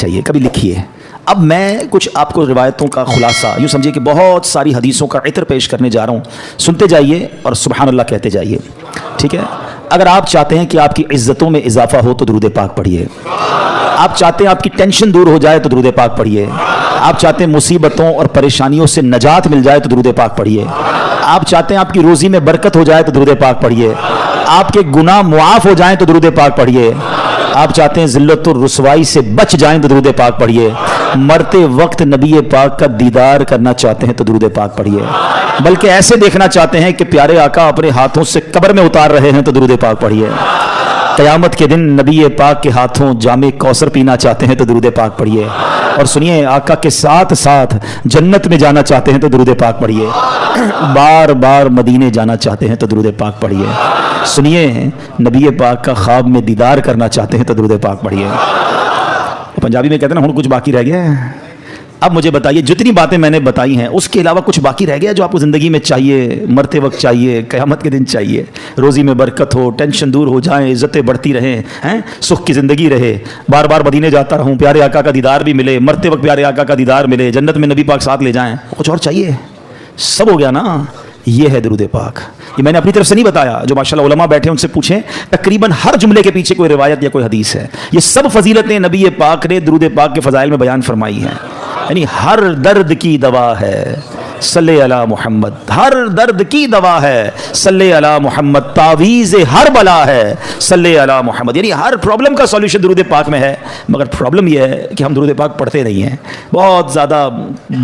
چاہیے کبھی لکھیے. اب میں کچھ آپ کو روایتوں کا خلاصہ یوں سمجھیے کہ بہت ساری حدیثوں کا عطر پیش کرنے جا رہا ہوں, سنتے جائیے اور سبحان اللہ کہتے جائیے, ٹھیک ہے. اگر آپ چاہتے ہیں کہ آپ کی عزتوں میں اضافہ ہو تو درود پاک پڑھیے. آپ چاہتے ہیں آپ کی ٹینشن دور ہو جائے تو درود پاک پڑھیے. آپ چاہتے ہیں مصیبتوں اور پریشانیوں سے نجات مل جائے تو درود پاک پڑھیے. آپ چاہتے ہیں آپ کی روزی میں برکت ہو جائے تو درود پاک پڑھیے. آپ کے گناہ معاف ہو جائیں تو درود پاک پڑھیے. آپ چاہتے ہیں ذلت اور رسوائی سے بچ جائیں تو درود پاک پڑھیے. مرتے وقت نبی پاک کا دیدار کرنا چاہتے ہیں تو درود پاک پڑھیے. بلکہ ایسے دیکھنا چاہتے ہیں کہ پیارے آقا اپنے ہاتھوں سے قبر میں اتار رہے ہیں تو درود پاک پڑھیے. قیامت کے دن نبی پاک کے ہاتھوں جام کوثر پینا چاہتے ہیں تو درود پاک پڑھیے. اور سنیے, آقا کے ساتھ ساتھ جنت میں جانا چاہتے ہیں تو درود پاک پڑھیے. بار بار مدینے جانا چاہتے ہیں تو درود پاک پڑھیے. سنیے, نبی پاک کا خواب میں دیدار کرنا چاہتے ہیں تو درود پاک پڑھیے. پنجابی میں کہتے ہیں نا ہن کچھ باقی رہ گیا ہے. اب مجھے بتائیے جتنی باتیں میں نے بتائی ہیں اس کے علاوہ کچھ باقی رہ گیا جو آپ کو زندگی میں چاہیے, مرتے وقت چاہیے, قیامت کے دن چاہیے؟ روزی میں برکت ہو, ٹینشن دور ہو جائیں, عزتیں بڑھتی رہیں, سکھ کی زندگی رہے, بار بار مدینے جاتا رہوں, پیارے آقا کا دیدار بھی ملے, مرتے وقت پیارے آقا کا دیدار ملے, جنت میں نبی پاک ساتھ لے جائیں. کچھ اور چاہیے؟ سب ہو گیا نا. یہ ہے درود پاک. یہ میں نے اپنی طرف سے نہیں بتایا, جو ماشاءاللہ علماء بیٹھے ان سے پوچھیں, تقریباً ہر جملے کے پیچھے کوئی روایت یا کوئی حدیث ہے. یہ سب فضیلتیں نبی پاک نے درود پاک کے فضائل میں بیان فرمائی ہیں. یعنی ہر درد کی دوا ہے صلی علی محمد, ہر درد کی دوا ہے صلی علی محمد, تعویذ ہر بلا ہے صلی علی محمد. یعنی ہر پرابلم کا سولوشن درود پاک میں ہے. مگر پرابلم یہ ہے کہ ہم درود پاک پڑھتے نہیں ہیں, بہت زیادہ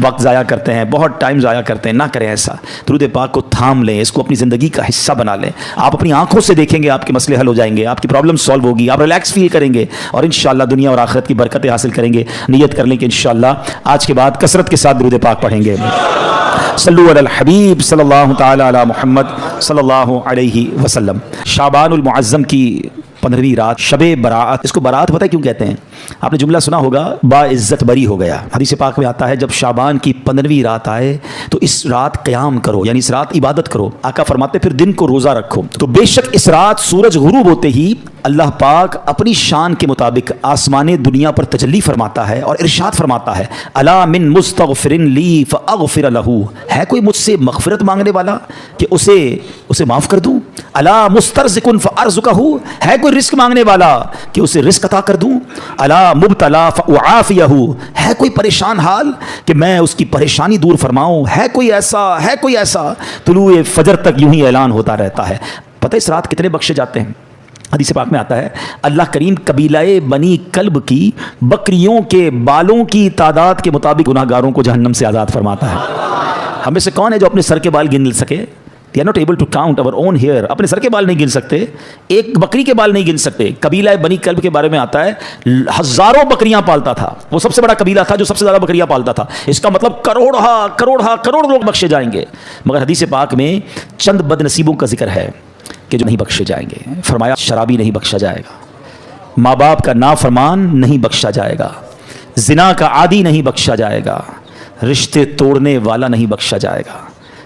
وقت ضائع کرتے ہیں, بہت ٹائم ضائع کرتے ہیں. نہ کریں ایسا. درود پاک کو تھام لیں, اس کو اپنی زندگی کا حصہ بنا لیں. آپ اپنی آنکھوں سے دیکھیں گے آپ کے مسئلے حل ہو جائیں گے, آپ کی پرابلم سالو ہوگی, آپ ریلیکس فیل کریں گے اور انشاءاللہ دنیا اور آخرت کی برکتیں حاصل کریں گے. نیت کر لیں کہ انشاءاللہ آج کے بعد کثرت کے ساتھ درود پاک پڑھیں گے. صلو علی الحبیب صلی اللہ تعالی علی محمد صلی اللہ علیہ وسلم. شعبان المعظم کی 15ویں رات, شب برات. اس کو برات پتہ ہے کیوں کہتے ہیں؟ آپ نے جملہ سنا ہوگا, با عزت بری ہو گیا. حدیث پاک میں آتا ہے جب شعبان کی 15ویں رات آئے تو اس رات قیام کرو, یعنی اس رات عبادت کرو. آقا فرماتے پھر دن کو روزہ رکھو. تو بے شک اس رات سورج غروب ہوتے ہی اللہ پاک اپنی شان کے مطابق آسمان دنیا پر تجلی فرماتا ہے اور ارشاد فرماتا ہے, الا من مستغفر لی فاغفر لہ. ہے کوئی مجھ سے مغفرت مانگنے والا کہ اسے معاف کر دوں؟ الا مسترزق فارزقہ. ہے کوئی رزق مانگنے والا کہ اسے رزق عطا کر دوں؟ الا مبتلا فاعافیہ. ہے کوئی پریشان حال کہ میں اس کی پریشانی دور فرماؤں؟ ہے کوئی ایسا؟ طلوع فجر تک یوں ہی اعلان ہوتا رہتا ہے. پتہ اس رات کتنے بخشے جاتے ہیں؟ حدیث پاک میں آتا ہے اللہ کریم قبیلہ بنی کلب کی بکریوں کے بالوں کی تعداد کے مطابق گناہ گاروں کو جہنم سے آزاد فرماتا ہے. ہم میں سے کون ہے جو اپنے سر کے بال گن سکے؟ They are not able to count our own hair. اپنے سر کے بال نہیں گن سکتے, ایک بکری کے بال نہیں گن سکتے. قبیلہ بنی کلب کے بارے میں آتا ہے ہزاروں بکریاں پالتا تھا, وہ سب سے بڑا قبیلہ تھا جو سب سے زیادہ بکریاں پالتا تھا. اس کا مطلب کروڑ لوگ بخشے جائیں گے. مگر حدیث پاک میں چند بد نصیبوں کا ذکر ہے کہ جو نہیں بخشے جائیں گے. فرمایا شرابی نہیں بخشا جائے گا, ماں باپ کا نافرمان نہیں بخشا جائے گا, زنا کا عادی نہیں بخشا جائے گا, رشتے توڑنے والا نہیں بخشا جائے گا,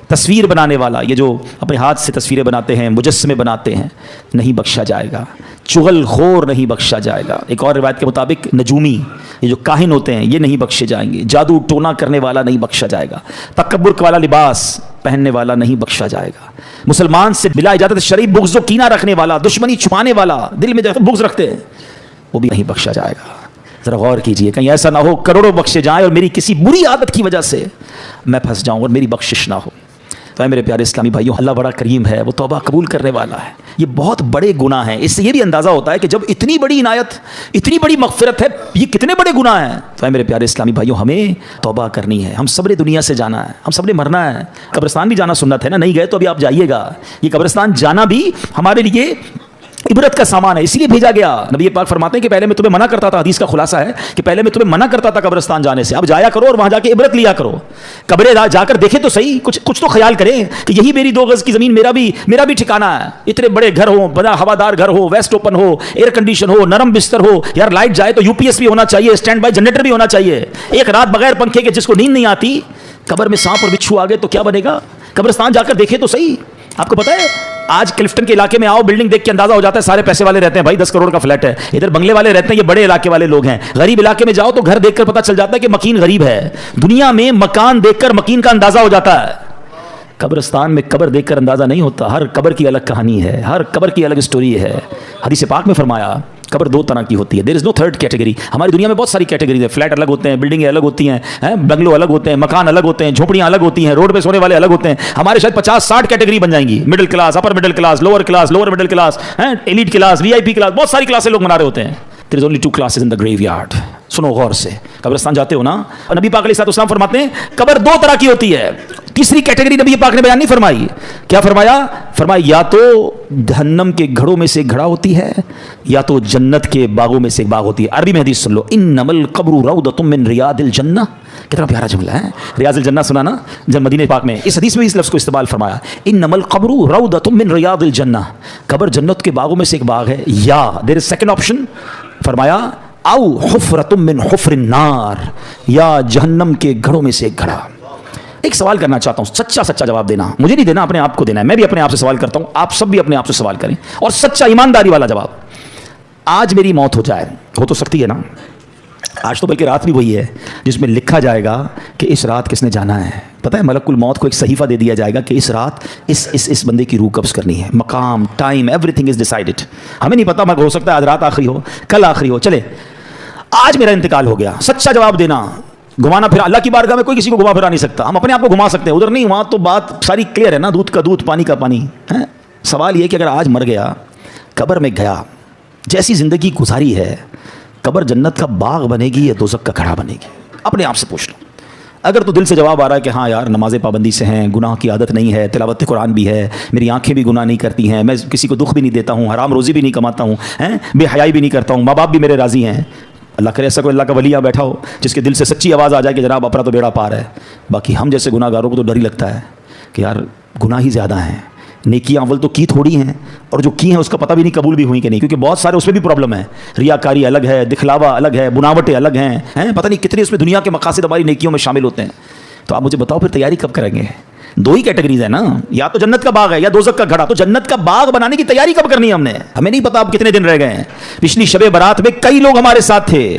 تصویر بنانے والا, یہ جو اپنے ہاتھ سے تصویریں بناتے ہیں, مجسمے بناتے ہیں, نہیں بخشا جائے گا. چغل خور نہیں بخشا جائے گا. ایک اور روایت کے مطابق نجومی, یہ جو کاہن ہوتے ہیں, یہ نہیں بخشے جائیں گے. جادو ٹونا کرنے والا نہیں بخشا جائے گا. تکبر والا لباس پہننے والا نہیں بخشا جائے گا. مسلمان سے بلا اجازت شرعی بغض و کینہ رکھنے والا, دشمنی چھپانے والا, دل میں بغض رکھتے ہیں, وہ بھی نہیں بخشا جائے گا. ذرا غور کیجئے, کہیں ایسا نہ ہو کروڑوں بخشے جائیں اور میری کسی بری عادت کی وجہ سے میں پھنس جاؤں اور میری بخشش نہ ہو. تو میرے پیارے اسلامی بھائیوں, اللہ بڑا کریم ہے, وہ توبہ قبول کرنے والا ہے. یہ بہت بڑے گناہ ہیں. اس سے یہ بھی اندازہ ہوتا ہے کہ جب اتنی بڑی عنایت, اتنی بڑی مغفرت ہے, یہ کتنے بڑے گناہ ہیں. تو میرے پیارے اسلامی بھائیوں, ہمیں توبہ کرنی ہے. ہم سب نے دنیا سے جانا ہے, ہم سب نے مرنا ہے. قبرستان بھی جانا سنت ہے نا, نہیں گئے تو ابھی آپ جائیے گا. یہ قبرستان جانا بھی ہمارے لیے عبرت کا سامان ہے, اسی لیے بھیجا گیا. نبی پاک فرماتے ہیں کہ پہلے میں تمہیں منع کرتا تھا, حدیث کا خلاصہ ہے کہ پہلے میں تمہیں منع کرتا تھا قبرستان جانے سے, اب جایا کرو اور وہاں جا کے عبرت لیا کرو. قبریں جا کر دیکھیں تو صحیح, کچھ تو خیال کریں کہ یہی میری 2 گز کی زمین میرا بھی ٹھکانہ ہے. اتنے بڑے گھر ہو, بڑا ہوادار گھر ہو, ویسٹ اوپن ہو, ایئر کنڈیشن ہو, نرم بستر ہو, یار لائٹ جائے تو UPS بھی ہونا چاہیے, اسٹینڈ بائی جنریٹر بھی ہونا چاہیے. ایک رات بغیر پنکھے کے جس کو نیند نہیں آتی, قبر میں سانپ اور بچھو آ گئے تو کیا بنے گا؟ قبرستان جا کر دیکھیں تو صحیح. آپ کو پتہ ہے آج کلفٹن کے علاقے میں آؤ, بلڈنگ دیکھ کے اندازہ ہو جاتا ہے سارے پیسے والے رہتے ہیں بھائی, 10 کروڑ کا فلیٹ ہے, ادھر بنگلے والے رہتے ہیں, یہ بڑے علاقے والے لوگ ہیں. غریب علاقے میں جاؤ تو گھر دیکھ کر پتہ چل جاتا ہے کہ مکین غریب ہے. دنیا میں مکان دیکھ کر مکین کا اندازہ ہو جاتا ہے, قبرستان میں قبر دیکھ کر اندازہ نہیں ہوتا. ہر قبر کی الگ کہانی ہے, ہر قبر کی الگ سٹوری ہے. حدیث پاک میں فرمایا قبر 2 طرح کی ہوتی ہے. دیر از نو تھرڈ کیٹیگری. ہماری دنیا میں بہت ساری کیٹیگریز ہیں, فلیٹ الگ ہوتے ہیں, بلڈنگیں الگ ہوتی ہیں, بنگلو الگ ہوتے ہیں, مکان الگ ہوتے ہیں, جھوپڑیاں الگ ہوتی ہیں, روڈ پہ سونے والے الگ ہوتے ہیں. ہمارے شاید 50-60 کیٹیگری بن جائیں گی. Middle class, upper middle class, lower middle class, elite class, VIP class, بہت ساری کلاسیں لوگ منا رہے ہوتے ہیں. There is only 2 classes in the graveyard. سنو غور سے, قبرستان جاتے ہو نا, اور نبی پاک علیہ السلام فرماتے ہیں قبر 2 طرح کی ہوتی ہے. تیسری کیٹیگری نبی پاک نے بیان نہیں فرمائی. کیا فرمایا؟ فرمایا یا تو جہنم کے گھڑوں میں سے ایک گھڑا ہوتی ہے, یا تو جنت کے باغوں میں سے ایک باغ ہوتی ہے. عربی میں حدیث سن لو, انما القبر روضۃ من ریاض الجنہ. کتنا پیارا جملہ ہے, ریاض الجنہ سنا نا, جب مدینہ پاک میں اس حدیث میں اس لفظ کو استعمال فرمایا, انما القبر روضۃ من ریاض الجنہ. قبر جنت کے باغوں میں سے ایک باغ ہے. یا دیر از سیکنڈ آپشن, فرمایا او حفرۃ من حفر النار, یا جہنم کے گھڑوں میں سے ایک گھڑا. ایک سوال کرنا چاہتا ہوں, سچا جواب دینا, مجھے نہیں دینا, اپنے آپ کو دینا ہے. میں بھی اپنے آپ سے سوال کرتا ہوں, آپ سب بھی اپنے آپ سے سوال کریں, اور سچا ایمانداری والا جواب. آج میری موت ہو جائے, ہو تو سکتی ہے نا, آج تو بلکہ رات بھی وہی ہے جس میں لکھا جائے گا کہ اس رات کس نے جانا ہے. پتہ ہے ملک الموت کو ایک صحیفہ دے دیا جائے گا کہ اس رات اس بندے کی روح قبض کرنی ہے. مقام, time, every thing is decided. ہمیں نہیں پتا, مگر ہو سکتا ہے آج رات آخری ہو, کل آخری ہو. چلے آج میرا انتقال ہو گیا, سچا جواب دینا. گھمانا پھرا, اللہ کی بارگاہ میں کوئی کسی کو گھما پھرا نہیں سکتا. ہم اپنے آپ کو گھما سکتے ہیں, ادھر نہیں, وہاں تو بات ساری کلیئر ہے نا, دودھ کا دودھ, پانی کا پانی. سوال یہ کہ اگر آج مر گیا, قبر میں گیا, جیسی زندگی گزاری ہے, قبر جنت کا باغ بنے گی یا دوزخ کا گھڑا بنے گی؟ اپنے آپ سے پوچھ لو. اگر تو دل سے جواب آ رہا ہے کہ ہاں یار نماز پابندی سے ہیں, گناہ کی عادت نہیں ہے, تلاوت قرآن بھی ہے, میری آنکھیں بھی گناہ نہیں کرتی ہیں, میں کسی کو دکھ بھی نہیں دیتا ہوں, حرام روزی بھی نہیں کماتا ہوں, بے حیائی بھی نہیں کرتا ہوں, ماں باپ بھی میرے راضی ہیں. اللہ کرے ایسا کوئی اللہ کا ولی یہاں بیٹھا ہو جس کے دل سے سچی آواز آ جائے کہ جناب اپنا تو بیڑا پار ہے. باقی ہم جیسے گناہ گاروں کو تو ڈر ہی لگتا ہے کہ یار گناہ ہی زیادہ ہیں, نیکیاں اول تو کی تھوڑی ہیں, اور جو کی ہیں اس کا پتہ بھی نہیں قبول بھی ہوئی کہ نہیں, کیونکہ بہت سارے اس میں بھی پرابلم ہے. ریاکاری الگ ہے, دکھلاوا الگ ہے, بناوٹیں الگ ہیں, پتہ نہیں کتنے اس میں دنیا کے مقاصد ہماری نیکیوں میں شامل ہوتے ہیں. تو آپ مجھے بتاؤ پھر تیاری کب کریں گے؟ 2 ہی کیٹیگریز ہیں نا, یا تو جنت کا باغ ہے یا دوزخ کا گھڑا. تو جنت کا باغ بنانے کی تیاری کب کرنی ہے ہم نے؟ ہمیں نہیں پتا اب کتنے دن رہ گئے ہیں. پچھلی شب برات میں کئی لوگ ہمارے ساتھ تھے,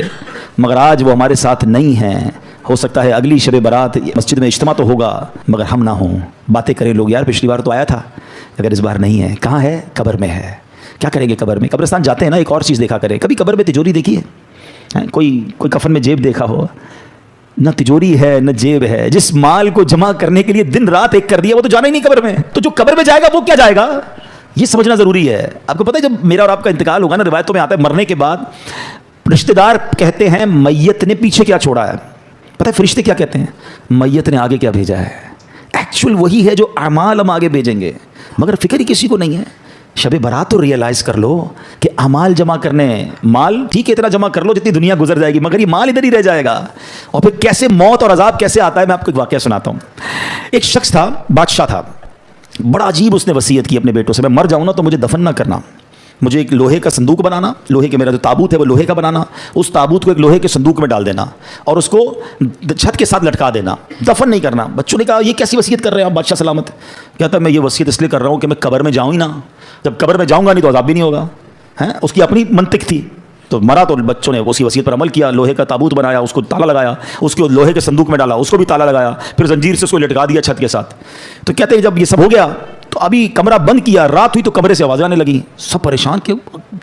مگر آج وہ ہمارے ساتھ نہیں ہیں. ہو سکتا ہے اگلی شب برات مسجد میں اجتماع تو ہوگا مگر ہم نہ ہوں. باتیں کریں لوگ, یار پچھلی بار تو آیا تھا, اگر اس بار نہیں ہے. کہاں ہے؟ قبر میں ہے. کیا کریں گے قبر میں؟ قبرستان جاتے ہیں نا, ایک اور چیز دیکھا کریں. کبھی قبر میں تجوری دیکھی ہے؟ کوئی کفن میں جیب دیکھا ہو؟ نہ تجوری ہے نہ جیب ہے. جس مال کو جمع کرنے کے لیے دن رات ایک کر دیا وہ تو جانا ہی نہیں قبر میں. تو جو قبر میں جائے گا وہ کیا جائے گا, یہ سمجھنا ضروری ہے. آپ کو پتہ ہے جب میرا اور آپ کا انتقال ہوگا نا, روایتوں میں آتا ہے مرنے کے بعد رشتہ دار کہتے ہیں میت نے پیچھے کیا چھوڑا ہے. پتہ ہے فرشتے کیا کہتے ہیں؟ میت نے آگے کیا بھیجا ہے. ایکچوئل وہی ہے جو اعمال ہم آگے بھیجیں گے, مگر فکر ہی کسی کو نہیں ہے. شب برات تو ریئلائز کر لو کہ اعمال جمع کرنے, مال ٹھیک ہے اتنا جمع کر لو جتنی دنیا گزر جائے گی, مگر یہ مال ادھر ہی رہ جائے گا. اور پھر کیسے موت اور عذاب کیسے آتا ہے, میں آپ کو ایک واقعہ سناتا ہوں. ایک شخص تھا, بادشاہ تھا, بڑا عجیب اس نے وصیت کی اپنے بیٹوں سے, میں مر جاؤں نا تو مجھے دفن نہ کرنا, مجھے ایک لوہے کا صندوق بنانا, لوہے کے, میرا جو تابوت ہے وہ لوہے کا بنانا, اس تابوت کو ایک لوہے کے صندوق میں ڈال دینا اور اس کو چھت کے ساتھ لٹکا دینا, دفن نہیں کرنا. بچوں نے کہا یہ کیسی وصیت کر رہے ہیں آپ بادشاہ سلامت؟ کہتا ہے میں یہ وصیت اس لیے کر رہا ہوں کہ میں قبر میں جاؤں ہی نہ, جب قبر میں جاؤں گا نہیں تو عذاب بھی نہیں ہوگا. اس کی اپنی منطق تھی. تو مرا تو بچوں نے اسی وصیت پر عمل کیا, لوہے کا تابوت بنایا, اس کو تالا لگایا, اس کو لوہے کے صندوق میں ڈالا, اس کو بھی تالا لگایا, پھر زنجیر سے اس کو لٹکا دیا چھت کے ساتھ. تو کہتے ہیں جب یہ سب ہو گیا تو ابھی کمرہ بند کیا, رات ہوئی تو کمرے سے آوازیں آنے لگی. سب پریشان کہ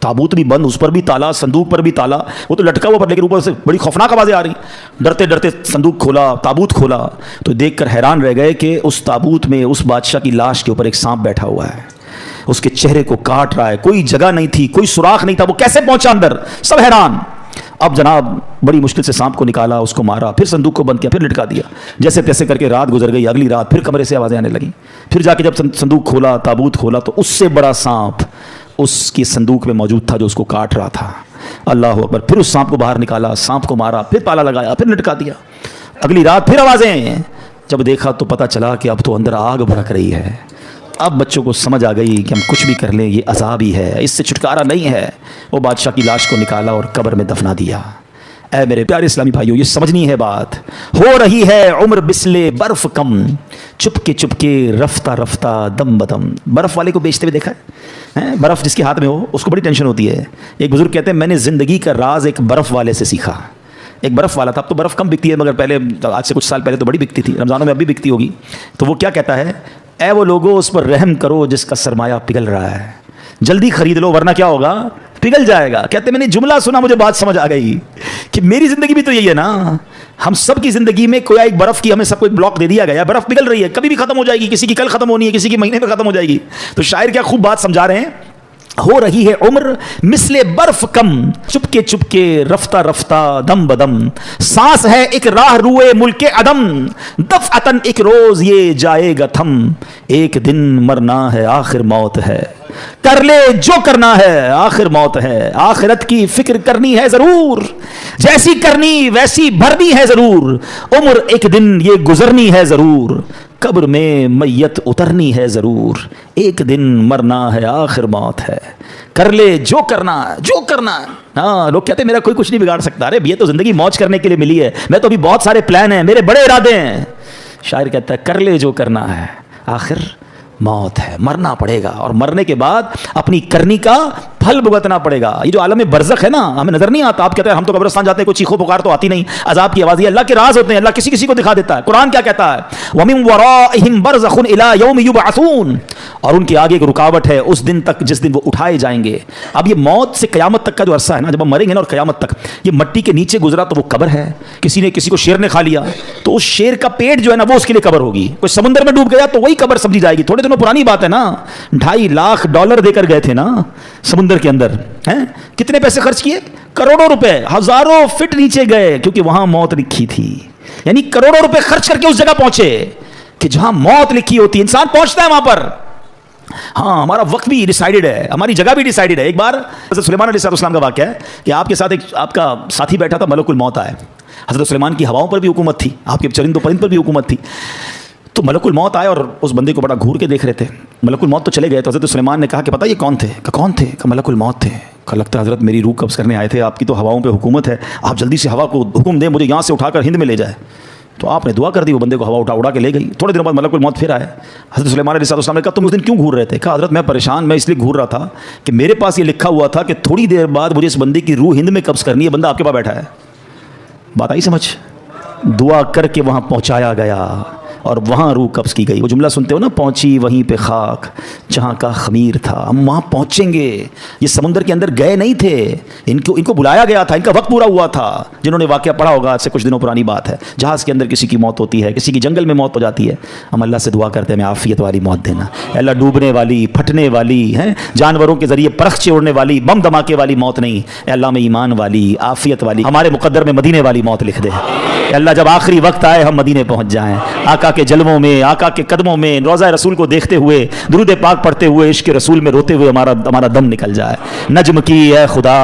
تابوت بھی بند, اس پر بھی تالا, صندوق پر بھی تالا, وہ تو لٹکا ہوا پر, لیکن اوپر سے بڑی خوفناک آوازیں آ رہی. ڈرتے ڈرتے صندوق کھولا, تابوت کھولا, تو دیکھ کر حیران رہ گئے کہ اس تابوت میں اس بادشاہ کی لاش کے اوپر ایک سانپ بیٹھا ہوا ہے, اس کے چہرے کو کاٹ رہا ہے. کوئی جگہ نہیں تھی, کوئی سوراخ نہیں تھا, وہ کیسے پہنچا اندر؟ سب حیران. اب جناب بڑی مشکل سے سانپ کو نکالا, اس کو مارا, پھر صندوق کو بند کیا, پھر لٹکا دیا. جیسے تیسے کر کے رات گزر گئی. اگلی رات پھر کمرے سے آوازیں آنے لگیں. پھر جا کے جب صندوق کھولا, تابوت کھولا, تو اس سے بڑا سانپ اس کی صندوق میں موجود تھا جو اس کو کاٹ رہا تھا. اللہ اکبر. پھر اس سانپ کو باہر نکالا, سانپ کو مارا, پھر تالا لگایا, پھر لٹکا دیا. اگلی رات پھر آوازیں. جب دیکھا تو پتہ چلا کہ اب تو اندر آگ بھڑک رہی ہے. اب بچوں کو سمجھ آ گئی کہ ہم کچھ بھی کر لیں یہ عذاب ہی ہے, اس سے چھٹکارا نہیں ہے. وہ بادشاہ کی لاش کو نکالا اور قبر میں دفنا دیا. اے میرے پیارے اسلامی بھائیوں، یہ سمجھنی ہے بات. ہو رہی ہے عمر بسلے برف کم، چپ کے رفتہ رفتہ دم بدم. برف والے کو بیچتے ہوئے دیکھا ہے؟ برف جس کے ہاتھ میں ہو اس کو بڑی ٹینشن ہوتی ہے. ایک بزرگ کہتے ہیں میں نے زندگی کا راز ایک برف والے سے سیکھا. ایک برف والا تھا. اب تو برف کم بکتی ہے، مگر پہلے آج سے کچھ سال پہلے تو بڑی بکتی تھی. رمضانوں میں اب بھی بکتی ہوگی. تو وہ کیا کہتا ہے؟ اے وہ لوگوں اس پر رحم کرو جس کا سرمایہ پگھل رہا ہے، جلدی خرید لو ورنہ کیا ہوگا؟ پگھل جائے گا. کہتے میں نے جملہ سنا، مجھے بات سمجھ آ گئی کہ میری زندگی بھی تو یہی ہے نا. ہم سب کی زندگی میں کوئی ایک برف کی ہمیں سب کو ایک بلاک دے دیا گیا، برف پگھل رہی ہے، کبھی بھی ختم ہو جائے گی. کسی کی کل ختم ہونی ہے، کسی کی مہینے میں ختم ہو جائے گی. تو شاعر کیا خوب بات سمجھا رہے ہیں. ہو رہی ہے عمر مثل برف کم، چپ کے رفتہ رفتہ دم بدم. سانس ہے ایک راہ روئے ملک عدم، دفعتن ایک روز یہ جائے گا تھم. ایک دن مرنا ہے آخر موت ہے، کر لے جو کرنا ہے آخر موت ہے. آخرت کی فکر کرنی ہے ضرور، جیسی کرنی ویسی بھرنی ہے ضرور. عمر ایک دن یہ گزرنی ہے ضرور، قبر میں میت اترنی ہے ضرور. ایک دن مرنا ہے آخر موت ہے، کر لے جو کرنا جو کرنا. ہاں لوگ کہتے ہیں میرا کوئی کچھ نہیں بگاڑ سکتا. ارے یہ تو زندگی موج کرنے کے لیے ملی ہے، میں تو ابھی بہت سارے پلان ہیں، میرے بڑے ارادے ہیں. شاعر کہتا ہے کر لے جو کرنا ہے آخر موت ہے. مرنا پڑے گا اور مرنے کے بعد اپنی کرنی کا پھل بھگتنا پڑے گا. یہ جو عالم برزخ ہے نا، ہمیں نظر نہیں آتا. آپ کہتے ہیں ہم تو قبرستان جاتے ہیں، کوئی چیخو پکار تو آتی نہیں، عذاب کی آواز. یہ اللہ کے راز ہوتے ہیں، اللہ کسی کسی کو دکھا دیتا ہے. قرآن کیا کہتا ہے؟ وَمِن وَرَائِهِمْ بَرْزَخٌ إِلَىٰ يَوْمِ يُبْعَثُونَ. اور ان کے آگے ایک رکاوٹ ہے اس دن تک جس دن وہ اٹھائے جائیں گے. اب یہ موت سے قیامت تک کا جو عرصہ ہے نا، جب ہم مریں گے نا، اور قیامت تک یہ مٹی کے نیچے گزرا تو وہ قبر ہے. کسی نے کسی کو شیر نے کھا لیا تو اس شیر کا پیٹ جو ہے نا وہ اس کے لیے قبر ہوگی. کوئی سمندر میں ڈوب گیا تو وہی قبر سمجھی جائے گی. تھوڑے دنوں پرانی بات ہے نا، $2.5 دے کر گئے تھے نا سمندر کے اندر. کتنے پیسے خرچ کیے؟ کروڑوں روپے. ہزاروں فٹ نیچے گئے کیونکہ وہاں موت لکھی تھی. یعنی کروڑوں روپے خرچ کر کے اس جگہ پہنچے کہ جہاں موت لکھی ہوتی. انسان پہنچتا ہے وہاں پر. ہاں ہمارا وقت بھی ڈیسائیڈڈ ہے، ہماری جگہ بھی ڈیسائیڈڈ ہے. ایک بار حضرت سلیمان علیہ السلام کا واقعہ ہے کہ آپ کے ساتھ ایک آپ کا ساتھی بیٹھا تھا، ملک الموت آئے. حضرت سلیمان کی ہواؤں پر بھی حکومت تھی، آپ کے چرند و پرند پر بھی حکومت تھی. تو ملک الموت آئے اور اس بندے کو بڑا گھور کے دیکھ رہے تھے. ملک الموت تو چلے گئے تو حضرت سلیمان نے کہا کہ پتہ یہ کون تھے؟ کہ کون تھے؟ کہ ملک الموت تھے. کہ لگتا ہے حضرت میری روح قبض کرنے آئے تھے، آپ کی تو ہواؤں پہ حکومت ہے، آپ جلدی سے ہوا کو حکم دیں مجھے یہاں سے اٹھا کر ہند میں لے جائے. تو آپ نے دعا کر دی، وہ بندے کو ہوا اڑا کے لے گئی. تھوڑے دنوں بعد ملک الموت پھر آئے. حضرت سلیمان علیہ السلام نے کہا تم اس دن کیوں گھور رہے تھے؟ کہا حضرت میں پریشان، میں اس لیے گھور رہا تھا کہ میرے پاس یہ لکھا ہوا تھا کہ تھوڑی دیر بعد مجھے اس بندے کی روح ہند میں قبض کرنی ہے. بندہ آپ کے پاس بیٹھا ہے. بات آئی سمجھ؟ دعا کر کے وہاں پہنچایا گیا اور وہاں روح قبض کی گئی. وہ جملہ سنتے ہو نا، پہنچی وہیں پہ خاک جہاں کا خمیر تھا. ہم وہاں پہنچیں گے. یہ سمندر کے اندر گئے نہیں تھے، ان کو بلایا گیا تھا، ان کا وقت پورا ہوا تھا. جنہوں نے واقعہ پڑھا ہوگا، آج سے کچھ دنوں پرانی بات ہے، جہاز کے اندر کسی کی موت ہوتی ہے، کسی کی جنگل میں موت ہو جاتی ہے. ہم اللہ سے دعا کرتے ہیں ہمیں عافیت والی موت دینا. اللہ ڈوبنے والی، پھٹنے والی ہیں، جانوروں کے ذریعے پرخچے اڑنے والی، بم دھماکے والی موت نہیں. اے اللہ میں ایمان والی، عافیت والی، ہمارے مقدر میں مدینے والی موت لکھ دے. اے اللہ جب آخری وقت آئے ہم مدینے پہنچ جائیں، آقا کے جلووں میں، آقا کے قدموں میں، روضہ رسول کو دیکھتے ہوئے، درود پاک پڑھتے ہوئے، عشق رسول میں روتے ہوئے ہمارا دم نکل جائے. نجم کی اے خدا